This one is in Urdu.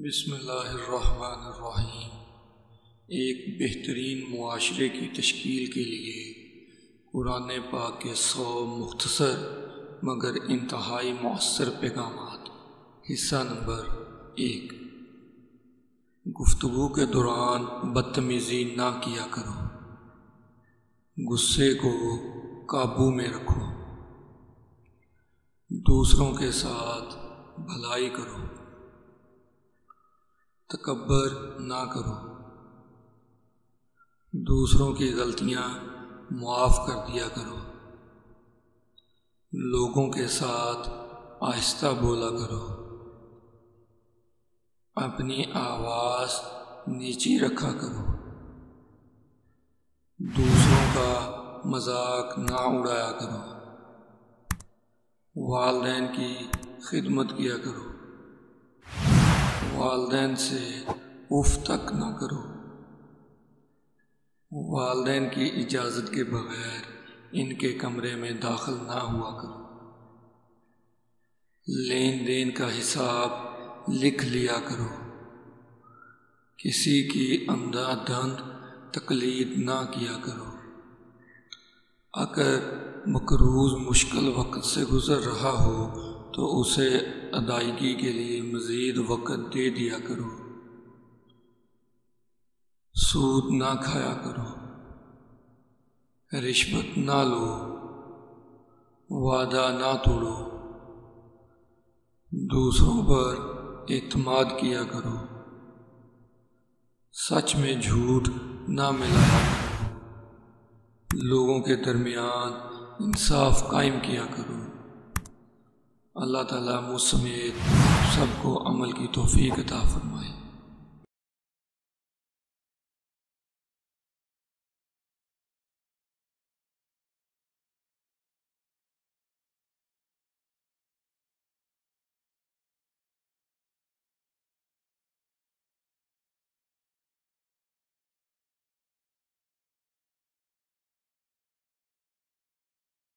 بسم اللہ الرحمن الرحیم۔ ایک بہترین معاشرے کی تشکیل کے لیے قرآن پاک کے 100 مختصر مگر انتہائی مؤثر پیغامات۔ حصہ نمبر 1۔ گفتگو کے دوران بدتمیزی نہ کیا کرو، غصے کو قابو میں رکھو، دوسروں کے ساتھ بھلائی کرو، تکبر نہ کرو، دوسروں کی غلطیاں معاف کر دیا کرو، لوگوں کے ساتھ آہستہ بولا کرو، اپنی آواز نیچی رکھا کرو، دوسروں کا مذاق نہ اڑایا کرو، والدین کی خدمت کیا کرو، والدین سے اف تک نہ کرو، والدین کی اجازت کے بغیر ان کے کمرے میں داخل نہ ہوا کرو، لین دین کا حساب لکھ لیا کرو، کسی کی اندھا دھند تقلید نہ کیا کرو، اگر مقروض مشکل وقت سے گزر رہا ہو تو اسے ادائیگی کے لیے مزید وقت دے دیا کرو، سود نہ کھایا کرو، رشوت نہ لو، وعدہ نہ توڑو، دوسروں پر اعتماد کیا کرو، سچ میں جھوٹ نہ ملایا کرو، لوگوں کے درمیان انصاف قائم کیا کرو۔ اللہ تعالیٰ مجھ سمیت سب کو عمل کی توفیق عطا فرمائے۔